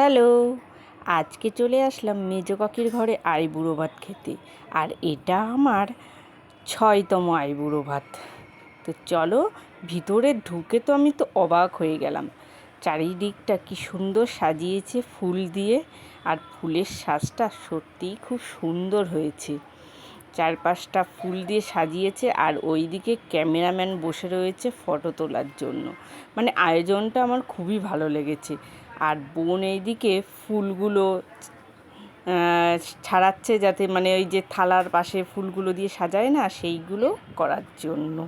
Hello, আজকে চলে আসলাম মেজো কাকির ঘরে আইবুড়ো ভাত খেতে। আর এটা আমার ৬তম আইবুড়ো ভাত। তো চলো, ভিতরে ঢুকে তো আমি তো অবাক হয়ে গেলাম। চারিদিকটা কি সুন্দর সাজিয়েছে ফুল দিয়ে, আর ফুলের সাজটা সত্যিই খুব সুন্দর হয়েছে। চারপাশটা ফুল দিয়ে সাজিয়েছে, আর ওইদিকে ক্যামেরাম্যান বসে রয়েছে ফটো তোলার জন্য। মানে আয়োজনটা আমার খুবই ভালো লেগেছে। আর বোন এইদিকে ফুলগুলো ছাড়াচ্ছে, যাতে মানে ওই যে থালার পাশে ফুলগুলো দিয়ে সাজায় না, সেইগুলো করার জন্য।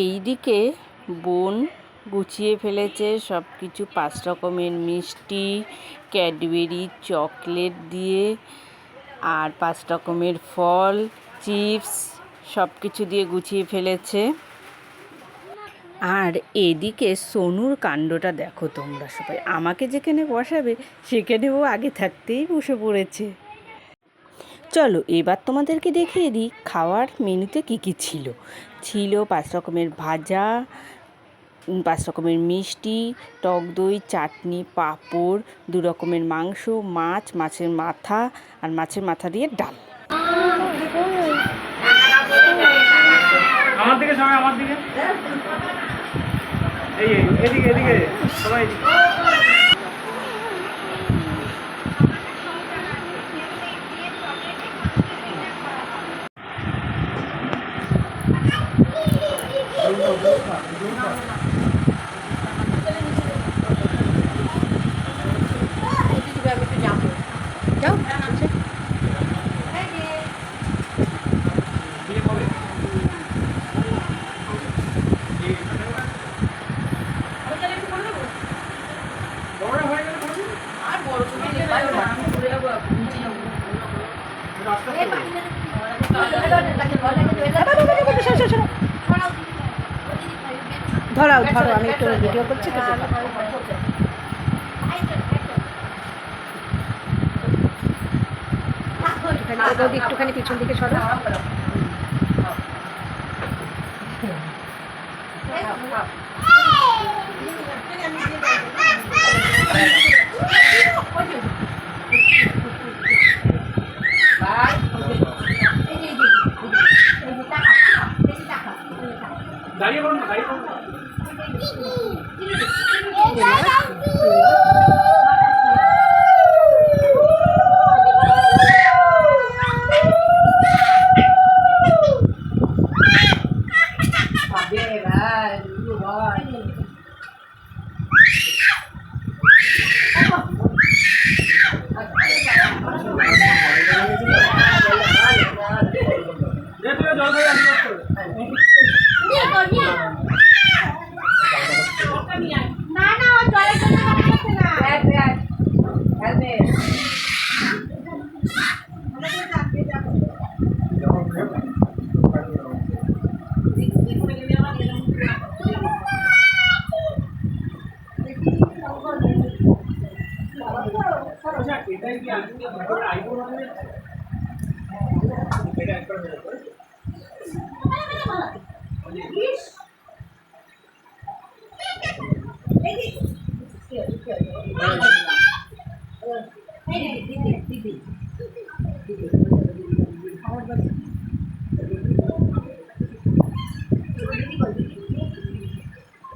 এইদিকে বোন গুছিয়ে ফেলেছে সব কিছু, 5 রকমের মিষ্টি, ক্যাডবেরি, চকলেট দিয়ে, আর 5 রকমের ফল, চিপস সব কিছু দিয়ে গুছিয়ে ফেলেছে। আর এদিকে সোনুর কাণ্ডটা দেখো তোমরা সবাই। আমাকে যেখানে বসাবে সেখানে ও আগে থাকতেই বসে পড়েছে। চলো এবার তোমাদেরকে দেখিয়ে দিই খাওয়ার মেনুতে কী কী ছিল। 5 রকমের ভাজা, 5 রকমের মিষ্টি, টক দই, চাটনি, পাঁপড়, 2 রকমের মাংস, মাছ, মাছের মাথা, আর মাছের মাথা দিয়ে ডাল। আমার দিকে সবাই, আমার দিকে এদিকে এদিকে সবাই। ধরাও ধরো, আমি একটু ভিডিও করছি তো। একটুখানি পিছন দিকে সরো। দাঁড়িয়ে করুন না, দাঁড়িয়ে করুন না। এটাই কি আইবুড়ো ভাতের এটা একবার হয়ে যাবে।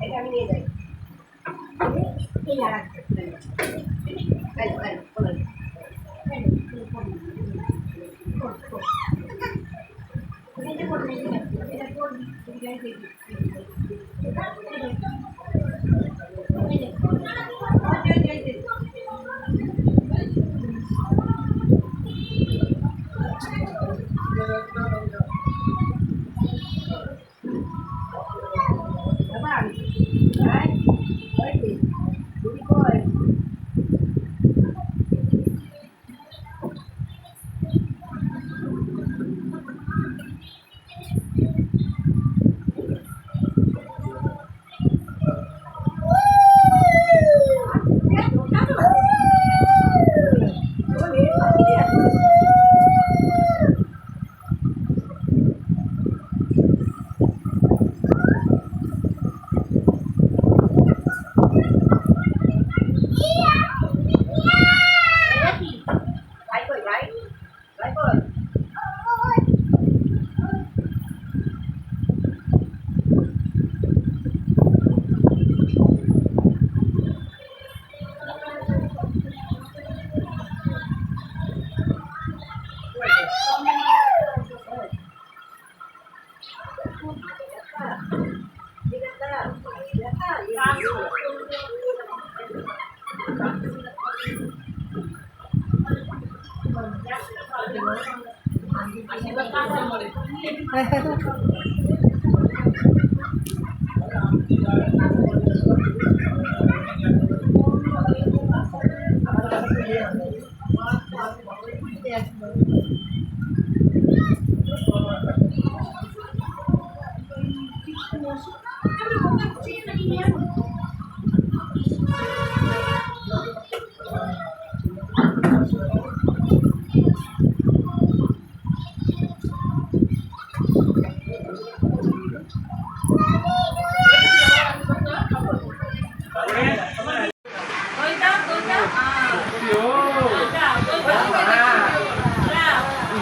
এটা আমি নিয়ে যাই।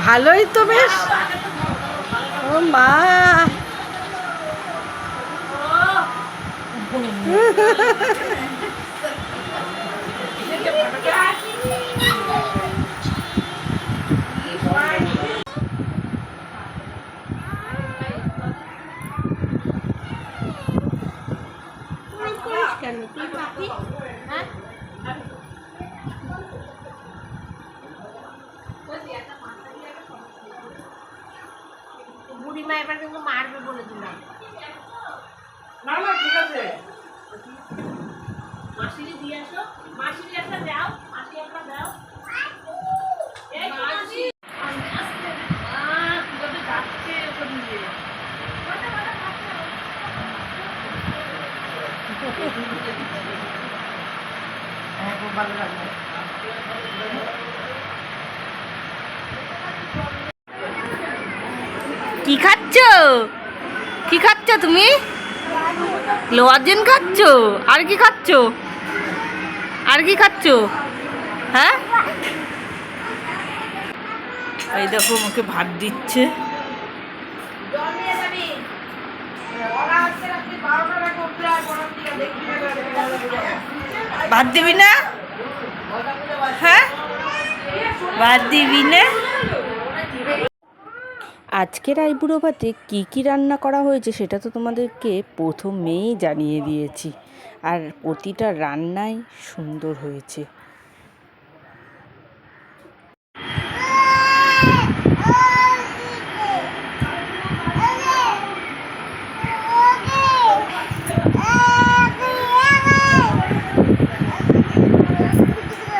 ভালোই তো বেশ। ও মা, বুড়িমা এবার কিন্তু মারবে বলে দিলাম। না না ঠিক আছে মাসিরি দিয়ে আসো, মাসিরি একটা দাও, মাসি একটা দাও। এই মাসি আস্তে কিভাবে যাচ্ছে ওখান দিয়ে। খুব ভালো লাগবে। কি খাচ্ছ? কি খাচ্ছ তুমি? লোয়াজেন খাচ্ছ? আর কি খাচ্ছ? আর কি খাচ্ছ? হ্যাঁ, এই দেখো আমাকে ভাত দিচ্ছে। ভাত দিবি না? হ্যাঁ, ভাত দিবি না? আজকের আইবুড়ো ভাতে কী কী রান্না করা হয়েছে সেটা তো তোমাদেরকে প্রথমেই জানিয়ে দিয়েছি, আর প্রতিটা রান্নাই সুন্দর হয়েছে।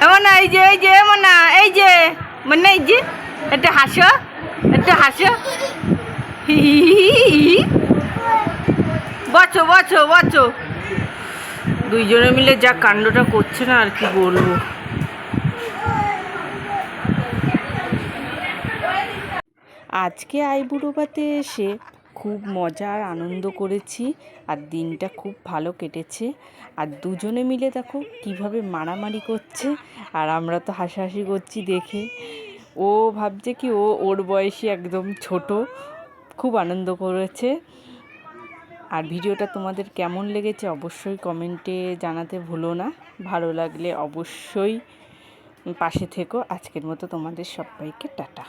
এমন এই যে এমন না, এই যে মানে এই যে একটা হাসো, একটা হাসো, বচো বচো বচো। দুইজনে মিলে যা কাণ্ডটা করছে না, আর কি বলবো। আজকে আইবুড়ো ভাতে এসে খুব মজা আর আনন্দ করেছি, আর দিনটা খুব ভালো কেটেছে। আর দুজনে মিলে দেখো কিভাবে মারামারি করছে, আর আমরা তো হাসাহাসি করছি দেখে। ও ভাবছে কি ওর বয়সী একদম ছোট। খুব আনন্দ করেছে। আর ভিডিওটা তোমাদের কেমন লেগেছে অবশ্যই কমেন্টে জানাতে ভুলো না। ভালো লাগলে অবশ্যই পাশে থেকো। আজকের মতো তোমাদের সবাইকে টাটা।